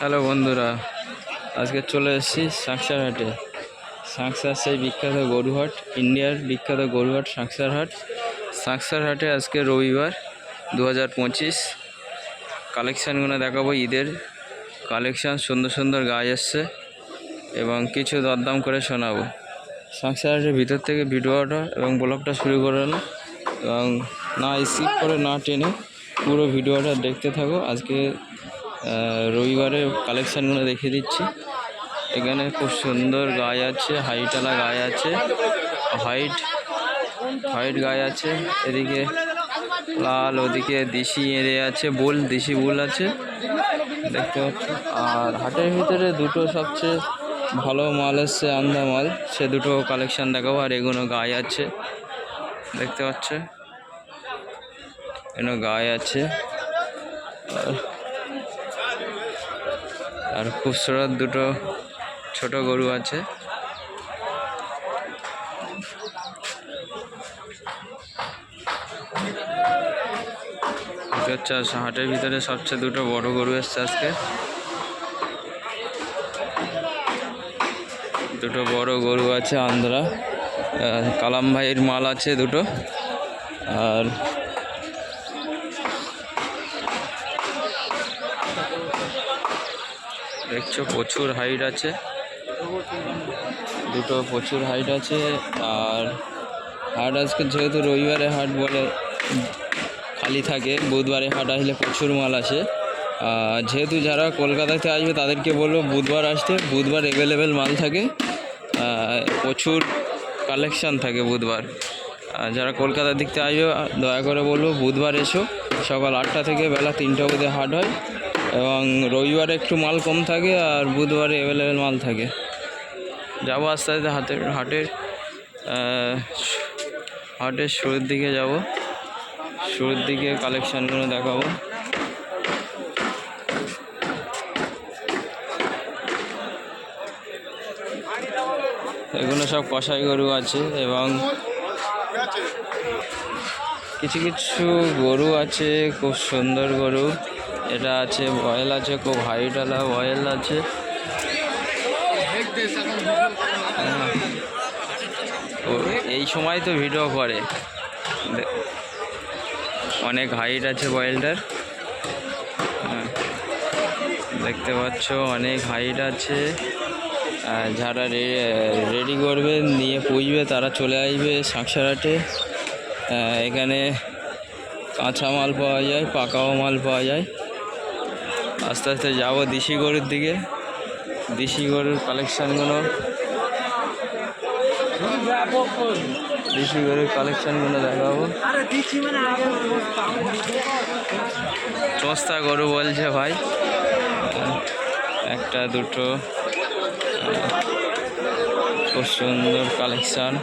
Hello বন্ধুরা, আজকে চলে এসেছি সাঁকসার হাটে। সাঁকসার সেই বিখ্যাত গরুহাট, ইন্ডিয়ার বিখ্যাত গরুহাট সাঁকসার হাট। সাঁকসার হাটে আজকে রবিবার 2025 কালেকশানগুলো দেখাবো। ঈদের কালেকশান সুন্দর সুন্দর গাছ এসছে এবং কিছু দরদাম করে শোনাবো। সাঁকসার হাটের ভিতর থেকে ভিডিওটা এবং ব্লগটা শুরু করলাম এবং না স্কিপ করে না টেনে পুরো ভিডিওটা দেখতে থাকো। আজকে রবিবারের কালেকশানগুলো দেখিয়ে দিচ্ছি। এখানে খুব সুন্দর গাছ আছে, হাইটালা গাছ আছে, হোয়াইট গাছ আছে, এদিকে লাল, ওদিকে দেশি এড়ে আছে, দেশি বুল আছে দেখতে পাচ্ছ। আর হাটের ভিতরে দুটো সবচেয়ে ভালো মাল এসছে, আন্দা মাল, সে দুটো কালেকশান দেখাবো। আর এগুলো গাছ আছে দেখতে পাচ্ছ, এগুলো গাছ আছে। আর খুবসুরত দুটো ছোট গরু আছে। হাটের ভিতরে সবচেয়ে দুটো বড় গরু এসছে আজকে। দুটো বড় গরু আছে আন্ধ্রা, কালাম ভাইয়ের মাল আছে দুটো। আর দেখছো প্রচুর হাইট আছে, দুটো প্রচুর হাইট আছে। আর হাট আজকে যেহেতু রবিবারে হাট বলে খালি থাকে, বুধবারে হাট আসলে প্রচুর মাল আসে। যেহেতু যারা কলকাতাতে আসবে তাদেরকে বলবো বুধবার আসতে, বুধবার অ্যাভেলেবেল মাল থাকে, প্রচুর কালেকশান থাকে বুধবার। আর যারা কলকাতার দিক থেকে আসবে দয়া করে বলবো বুধবার এসো, সকাল 8টা থেকে বেলা 3টা অবধি হাট হয় এবং রবিবারে একটু মাল কম থাকে আর বুধবারে অ্যাভেলেবেল মাল থাকে। যাবো আস্তে আস্তে হাটের শুরুর দিকে যাব, শুরুর দিকে কালেকশানগুলো দেখাবো। এগুলো সব কষাই গরু আছে এবং কিছু কিছু গরু আছে খুব সুন্দর গরু। এটা আছে বয়েল আছে, খুব হাইটওয়ালা বয়েল আছে। এই সময় তো ভিডিও করে, অনেক হাইট আছে বয়েলটার, দেখতে পাচ্ছ অনেক হাইট আছে। যারা রেডি করবে নিয়ে পুষবে তারা চলে আসবে সাঁকসার হাটে। এখানে কাঁচা মাল পাওয়া যায়, পাকাও মাল পাওয়া যায়। আস্তে আস্তে যাবো দেশি গরুর দিকে, দেশি গরুর কালেকশানগুলো দেখাবো। চস্তা গরু বলছে ভাই, একটা দুটো খুব সুন্দর কালেকশান।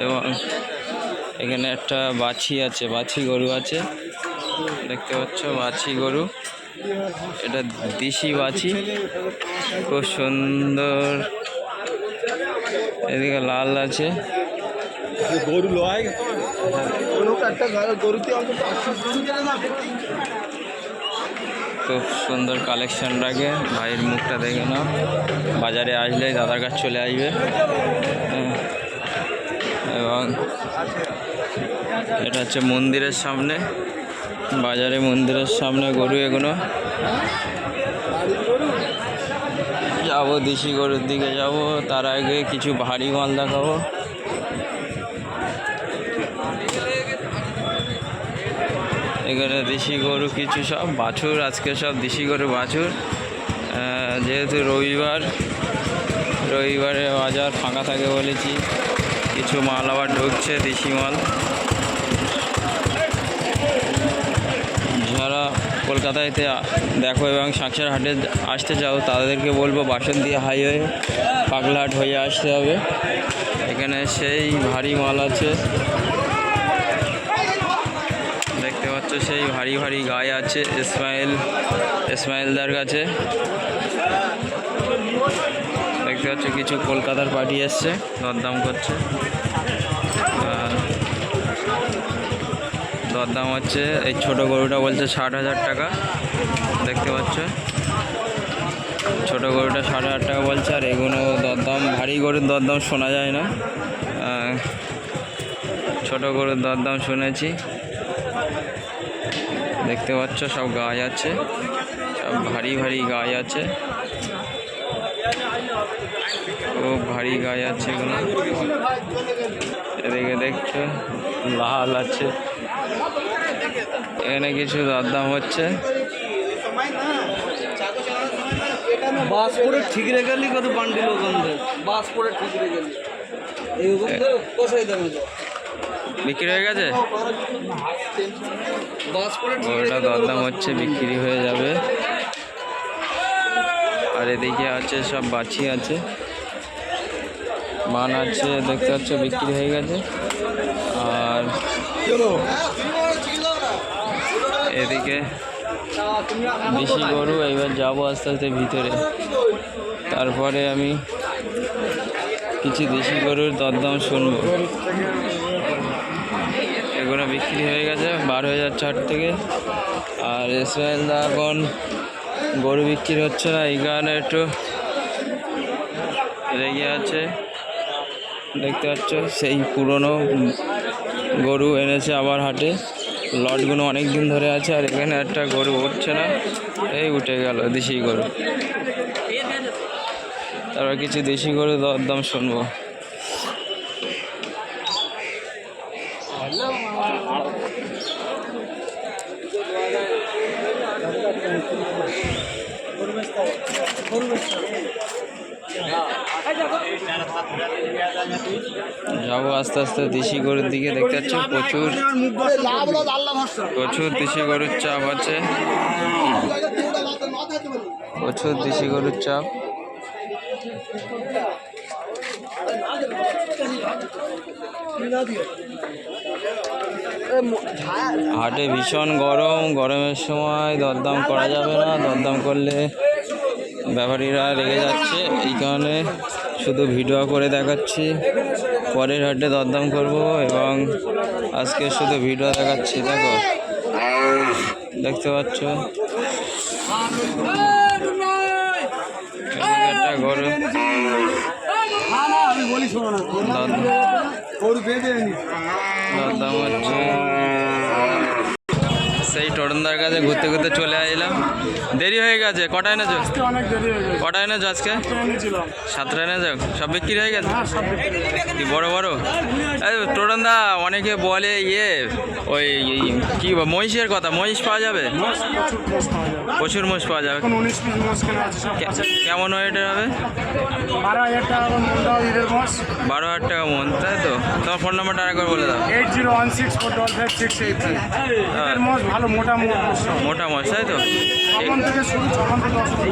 এবং এখানে একটা বাছি আছে, বাছি গরু আছে দেখতে পাচ্ছ, বাছি গরু, এটা দেশি বাছি, খুব সুন্দর। এদিকে লাল আছে, খুব সুন্দর কালেকশান রাখে। ভাইয়ের মুখটা দেখে নাও, বাজারে আসলে দাদার কাছে চলে আসবে। এবং এটা হচ্ছে মন্দিরের সামনে, বাজারে মন্দিরের সামনে গরু এগুলো। যাবো দেশি গরুর দিকে যাব, তার আগে কিছু ভারী মাল দেখাবো। এখানে দেশি গরু কিছু সব বাছুর, আজকে সব দেশি গরু বাছুর। যেহেতু রবিবারে বাজার ফাঁকা থাকে বলেছি, কিছু মাল আবার ঢুকছে দেশি মাল। যারা কলকাতাতে দেখো এবং সাঁকসার হাটে আসতে চাও তাদেরকে বলবো বাসন্তী হাইওয়ে পাগলাহাট হয়ে আসতে হবে। এখানে সেই ভারী মাল আছে দেখতে পাচ্ছ, সেই ভারী ভারী গায়ে আছে ইসমাইলদার কাছে দেখতে পাচ্ছ। কিছু কলকাতার পার্টি এসছে, দরদাম করছে। দরদাম হচ্ছে, এই ছোট গরুটা বলছে 60,000 টাকা দেখতে পাচ্ছ। ছোটো গরুটা 8,500 টাকা বলছে, আর এগুলো দরদাম, ভারী গরুর দরদাম শোনা যায় না, ছোটো গরুর দরদাম শুনেছি। দেখতে পাচ্ছ সব গাছ আছে, সব ভারী ভারী গাছ আছে, খুব ভারী গাছ আছে এগুলো। এদিকে দেখছো লাল আছে, এখানে কিছু দরদাম হচ্ছে। বাস করে ঠিক রেখেলি কত বান্ডিল ওখান থেকে বাস করে ঠিক রেখেলি এই ওখান থেকে কষাই দাম বিক্রি হয়ে গেছে, বাস করে ওটা দরদাম হচ্ছে, বিক্রি হয়ে যাবে। আর এদিকে আছে সব বাছি আছে, মান আছে, দেখতে পাচ্ছ বিক্রি হয়ে গেছে। আর এদিকে দেশি গরু, এবার যাবো আস্তে আস্তে ভিতরে, তারপরে আমি কিছু দেশি গরুর দরদাম শুনবো। এগুলো বিক্রি হয়ে গেছে 12,000 ছাড় থেকে। আর ইসরায়েল দা এখন গরু বিক্রি হচ্ছে না, এই কারণে একটু রেগে আছে। দেখতে পাচ্ছ সেই পুরনো গরু এনেছে আবার হাটে, লটগুলো অনেক দিন ধরে আছে। আর এখানে একটা গরু উঠছে না, এই উঠে গেল দেশি গরু। তারপর কিছু দেশি গরু দরদাম শুনবো। যাবো আস্তে আস্তে দেশি গরুর দিকে। দেখতে পাচ্ছি প্রচুর দেশি গরুর চাপ আছে, প্রচুর দেশি গরুর চাপ। হাটে ভীষণ গরম, গরমের সময় দরদাম করা যাবে না, দরদাম করলে ব্যাপারীরা রেগে যাচ্ছে, এই কারণে শুধু ভিডিও করে দেখাচ্ছি। পরের হাটে দরদাম করব, এবং আজকে শুধু ভিডিও দেখাচ্ছি। দেখো, দেখতে পাচ্ছ একটা গরু দরদাম হচ্ছে। সেই টোটনদার কাছে ঘুরতে ঘুরতে চলে আসলাম, দেরি হয়ে গেছে। কটায় এনেছো? কটায় এনেছো আজকে? 7টা এনেছো? সব বিক্রি হয়ে গেছে? কি বড় বড়? টোটনদা অনেকে বলে ওই কি মহিষের কথা, মহিষ পাওয়া যাবে? প্রচুর মহিষ পাওয়া যাবে। কেমন ওয়েটের হবে? 12,000 টাকা মন, তাই তো? তোমার ফোন নাম্বারটা আরেকবার বলে দাও। 8016455683। ভালো মোটা মোষ, তাই তো?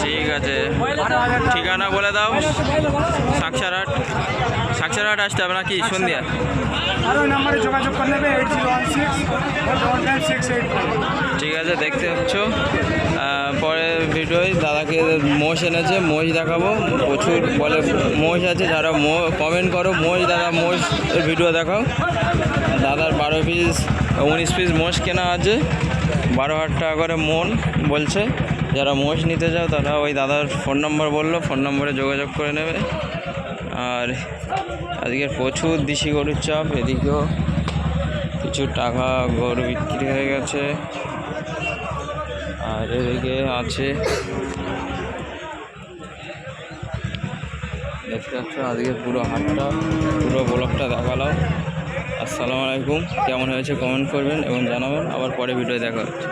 ঠিক আছে, ঠিকানা বলে দাও। সাকসারহাট আসতে হবে নাকি সন্ধ্যা? আর ওই নাম্বারে যোগাযোগ করে নেবে 8016455683। ঠিক আছে, দেখতে পাচ্ছ পরের ভিডিওয় দাদাকে মোষ এনেছে, মোষ দেখাবো। প্রচুর বলে মোষ আছে, যারা কমেন্ট করো দাদা মোষের ভিডিও দেখাও। দাদার 19 পিস মোষ কেনা আছে, 12,000 টাকা করে মন বলছে। যারা মোষ নিতে চাও তারা ওই দাদার ফোন নম্বর বললো, ফোন নম্বরে যোগাযোগ করে নেবে। আর আজকে প্রচুর দেশি গরুর চাপ, এদিকেও কিছু টাকা গরু বিক্রি হয়ে গেছে। আর এদিকে আছে, দেখতে পাচ্ছ আজকে পুরো হাটটা, পুরো ব্লগটা দেখালাম। আসসালামু আলাইকুম। কেমন হয়েছে কমেন্ট করবেন এবং জানাবেন। আবার পরে ভিডিও দেখা হচ্ছে।